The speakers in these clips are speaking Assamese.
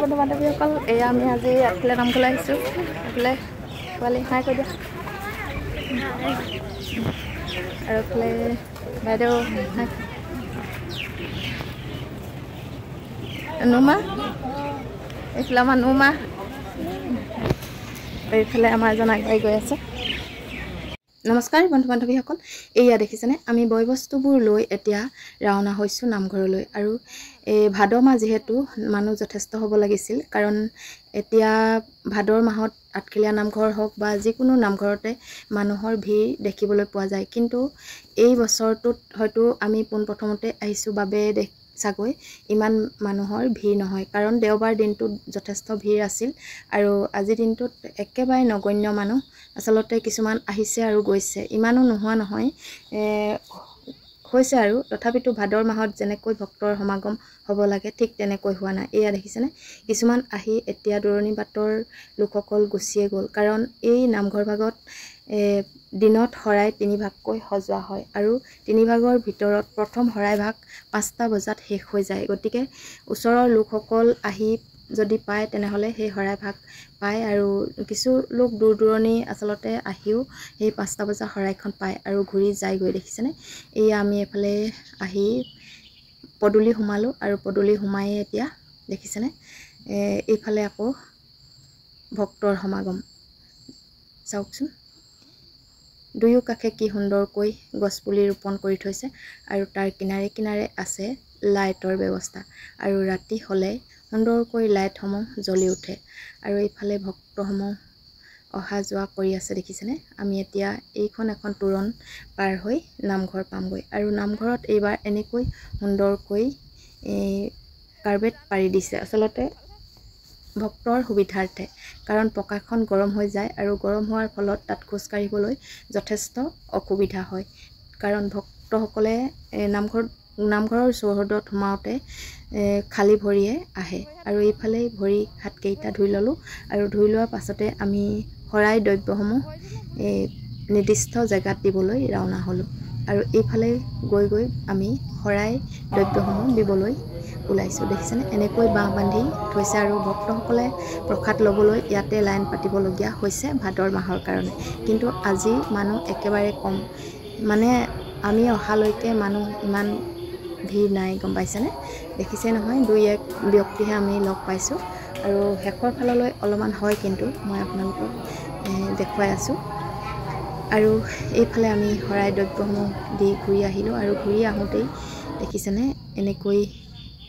বন্ধু বান্ধৱীসকল এয়া আমি আজি আগফালে নামঘৰলৈ আহিছোঁ এইফালে ছোৱালী হাই কৈ দিয়া আৰু এইফালে বাইদেউ হাই নুমা এইফালে আমাৰ নুমা এইফালে আমাৰ এজন আগবাঢ়ি গৈ আছে নমস্কাৰ বন্ধু বান্ধৱীসকল এয়া দেখিছেনে আমি বয় বস্তুবোৰ লৈ এতিয়া ৰাওনা হৈছোঁ নামঘৰলৈ আৰু এই ভাদ মাহ যিহেতু মানুহ যথেষ্ট হ'ব লাগিছিল কাৰণ এতিয়া ভাদৰ মাহত আঠখেলীয়া নামঘৰ হওক বা যিকোনো নামঘৰতে মানুহৰ ভিৰ দেখিবলৈ পোৱা যায় কিন্তু এই বছৰটোত হয়তো আমি পোনপ্ৰথমতে আহিছোঁ বাবে চাগৈ ইমান মানুহৰ ভিৰ নহয় কাৰণ দেওবাৰ দিনটোত যথেষ্ট ভিৰ আছিল আৰু আজিৰ দিনটোত একেবাৰে নগণ্য মানুহ আচলতে কিছুমান আহিছে আৰু গৈছে ইমানো নোহোৱা নহয় হৈছে আৰু তথাপিতো ভাদৰ মাহত যেনেকৈ ভক্তৰ সমাগম হ'ব লাগে ঠিক তেনেকৈ হোৱা নাই এয়া দেখিছেনে কিছুমান আহি এতিয়া দূৰণি বাটৰ লোকসকল গুচিয়ে গ'ল কাৰণ এই নামঘৰ ভাগত দিনত শৰাই 3 ভাগকৈ সজোৱা হয় আৰু 3 ভাগৰ ভিতৰত প্ৰথম শৰাই ভাগ 5টা বজাত শেষ হৈ যায় গতিকে ওচৰৰ লোকসকল আহি যদি পায় তেনেহলে সেই শৰাই ভাগ পায় আৰু কিছু লোক দূৰ দূৰণি আচলতে আহিও সেই 5টা বজা শৰাইখন পায় আৰু ঘূৰি যায় গৈ দেখিছেনে এয়া আমি এফালে আহি পদুলি সোমালো আৰু পদুলি সোমাই এতিয়া দেখিছেনে এইফালে আকৌ ভক্তৰ সমাগম চাওকচোন দুয়ো কাষে কি সুন্দৰকৈ গছপুলি ৰোপণ কৰি থৈছে আৰু তাৰ কিনাৰে কিনাৰে আছে লাইটৰ ব্যৱস্থা আৰু ৰাতি হ'লে সুন্দৰকৈ লাইটসমূহ জ্বলি উঠে আৰু এইফালে ভক্তসমূহ অহা যোৱা কৰি আছে দেখিছেনে আমি এতিয়া এইখন এখন তোৰণ পাৰ হৈ নামঘৰ পামগৈ আৰু নামঘৰত এইবাৰ এনেকৈ সুন্দৰকৈ কাৰ্পেট পাৰি দিছে আচলতে ভক্তৰ সুবিধাৰ্থে কাৰণ পকাখন গৰম হৈ যায় আৰু গৰম হোৱাৰ ফলত তাত খোজ কাঢ়িবলৈ যথেষ্ট অসুবিধা হয় কাৰণ ভক্তসকলে নামঘৰৰ চৌহদত সোমাওঁতে খালী ভৰিয়ে আহে আৰু এইফালে ভৰি হাতকেইটা ধুই ল'লোঁ আৰু ধুই লোৱাৰ পাছতে আমি শৰাই দ্ৰব্যসমূহ নিৰ্দিষ্ট জেগাত দিবলৈ ৰাওনা হ'লোঁ আৰু এইফালে গৈ গৈ আমি শৰাই দ্ৰব্যসমূহ দিবলৈ ওলাইছোঁ দেখিছেনে এনেকৈ বাঁহ বান্ধি থৈছে আৰু ভক্তসকলে প্ৰসাদ ল'বলৈ ইয়াতে লাইন পাতিবলগীয়া হৈছে ভাদৰ মাহৰ কাৰণে কিন্তু আজি মানুহ একেবাৰে কম মানে আমি অহালৈকে মানুহ ইমান ভিৰ নাই গম পাইছেনে দেখিছে নহয় 2-1 ব্যক্তিহে আমি লগ পাইছোঁ আৰু শেষৰ ফাললৈ অলপমান হয় কিন্তু মই আপোনালোকক দেখুৱাই আছোঁ আৰু এইফালে আমি শৰাই দ্ৰব্যসমূহ দি ঘূৰি আহিলোঁ আৰু ঘূৰি আহোঁতেই দেখিছেনে এনেকৈ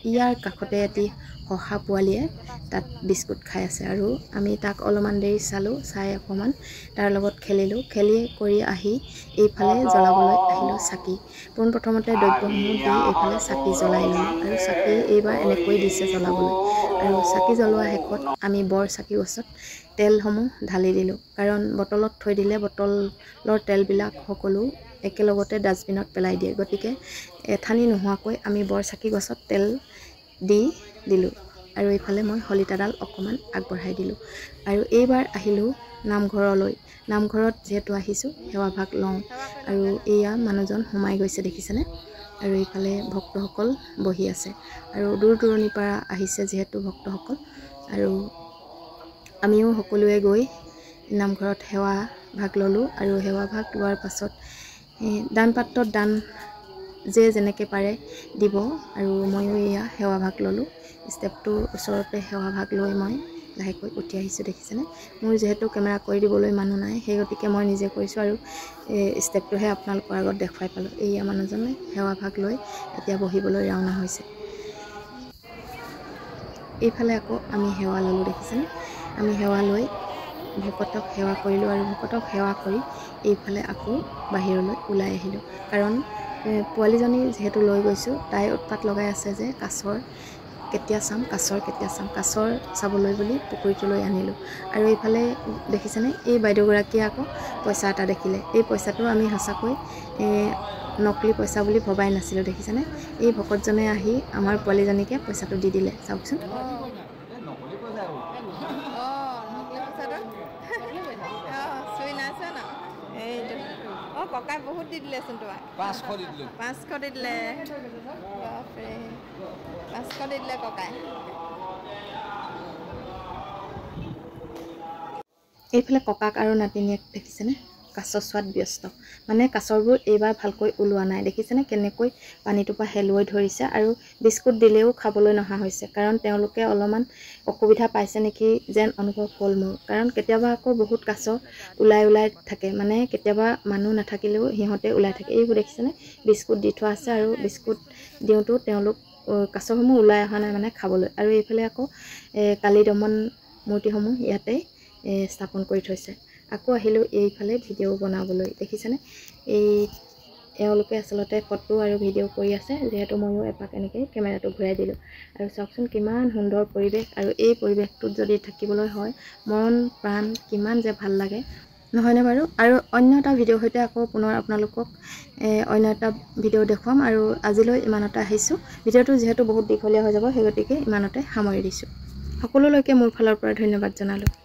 ইয়াৰ কাষতে এটি শহা পোৱালীয়ে তাত বিস্কুট খাই আছে আৰু আমি তাক অলপমান দেৰি চালোঁ চাই অকণমান তাৰ লগত খেলিলোঁ খেলি কৰি আহি এইফালে জ্বলাবলৈ আহিলোঁ চাকি পোনপ্ৰথমতে দ্ৰব্যসমূহ দি এইফালে চাকি জ্বলাই ল'লোঁ আৰু চাকি এইবাৰ এনেকৈ দিছে জ্বলাবলৈ আৰু চাকি জ্বলোৱা শেষত আমি বৰ চাকি গছত তেলসমূহ ঢালি দিলোঁ কাৰণ বটলত থৈ দিলে বটলৰ তেলবিলাক সকলো একেলগতে ডাষ্টবিনত পেলাই দিয়ে গতিকে এঠানি নোহোৱাকৈ আমি বৰ চাকি গছত তেল দি দিলোঁ আৰু এইফালে মই শলিতাডাল অকণমান আগবঢ়াই দিলোঁ আৰু এইবাৰ আহিলোঁ নামঘৰলৈ নামঘৰত যিহেতু আহিছোঁ সেৱা ভাগ লওঁ আৰু এয়া মানুহজন সোমাই গৈছে দেখিছেনে আৰু এইফালে ভক্তসকল বহি আছে আৰু দূৰ দূৰণিৰ পৰা আহিছে যিহেতু ভক্তসকল আৰু আমিও সকলোৱে গৈ নামঘৰত সেৱা ভাগ ল'লোঁ আৰু সেৱা ভাগ লোৱাৰ পাছত দান পাত্ৰত দান যেনেকৈ পাৰে দিব আৰু ময়ো এয়া সেৱা ভাগ ল'লোঁ ষ্টেপটোৰ ওচৰতে সেৱা ভাগ লৈ মই লাহেকৈ উঠি আহিছোঁ দেখিছেনে মোৰ যিহেতু কেমেৰা কৰি দিবলৈ মানুহ নাই সেই গতিকে মই নিজে কৰিছোঁ আৰু ষ্টেপটোহে আপোনালোকৰ আগত দেখুৱাই পালোঁ এয়া মানুহজনে সেৱা ভাগ লৈ এতিয়া বহিবলৈ ৰাওনা হৈছে এইফালে আকৌ আমি সেৱা ল'লোঁ দেখিছেনে আমি সেৱা লৈ ভকতক সেৱা কৰিলোঁ আৰু ভকতক সেৱা কৰি এইফালে আকৌ বাহিৰলৈ ওলাই আহিলোঁ কাৰণ পোৱালীজনী যিহেতু লৈ গৈছোঁ তাই উৎপাত লগাই আছে যে কাছৰ কেতিয়া চাম কাছৰ চাবলৈ বুলি পুখুৰীটোলৈ আনিলোঁ আৰু এইফালে দেখিছেনে এই বাইদেউগৰাকীয়ে আকৌ পইচা এটা দেখিলে এই পইচাটো আমি সঁচাকৈ নকলি পইচা বুলি ভবাই নাছিলোঁ দেখিছেনে এই ভকতজনে আহি আমাৰ পোৱালীজনীকে পইচাটো দি দিলে চাওকচোন ককাই বহুত দি দিলেচোন তোমাক 500 দি দিলে বাপৰে 500 দি দিলে ককাই এইফালে ককাক আৰু নাতিনীয়েক দেখিছেনে কাছ চোৱাত ব্যস্ত মানে কাছৰবোৰ এইবাৰ ভালকৈ ওলোৱা নাই দেখিছেনে কেনেকৈ পানীটোপা হেলুৱৈ ধৰিছে আৰু বিস্কুট দিলেও খাবলৈ নহা হৈছে কাৰণ তেওঁলোকে অলপমান অসুবিধা পাইছে নেকি যেন অনুভৱ হ'ল মোৰ কাৰণ কেতিয়াবা আকৌ বহুত কাছ ওলাই থাকে মানে কেতিয়াবা মানুহ নাথাকিলেও সিহঁতে ওলাই থাকে এইবোৰ দেখিছেনে বিস্কুট দি থোৱা আছে আৰু বিস্কুট দিওঁতো তেওঁলোক কাছসমূহ ওলাই অহা নাই মানে খাবলৈ আৰু এইফালে আকৌ কালি দমন মূৰ্তিসমূহ ইয়াতে স্থাপন কৰি থৈছে আকৌ আহিলোঁ এইফালে ভিডিঅ' বনাবলৈ দেখিছেনে এওঁলোকে আচলতে ফটো আৰু ভিডিঅ' কৰি আছে যিহেতু ময়ো এপাক এনেকৈ কেমেৰাটো ঘূৰাই দিলোঁ আৰু চাওকচোন কিমান সুন্দৰ পৰিৱেশ আৰু এই পৰিৱেশটোত যদি থাকিবলৈ হয় মন প্ৰাণ কিমান যে ভাল লাগে নহয়নে বাৰু আৰু অন্য এটা ভিডিঅ'ৰ সৈতে আকৌ পুনৰ আপোনালোকক অন্য এটা ভিডিঅ' দেখুৱাম আৰু আজিলৈ ইমানতে আহিছোঁ ভিডিঅ'টো যিহেতু বহুত দীঘলীয়া হৈ যাব সেই গতিকে ইমানতে সামৰি দিছোঁ সকলোলৈকে মোৰ ফালৰ পৰা ধন্যবাদ জনালোঁ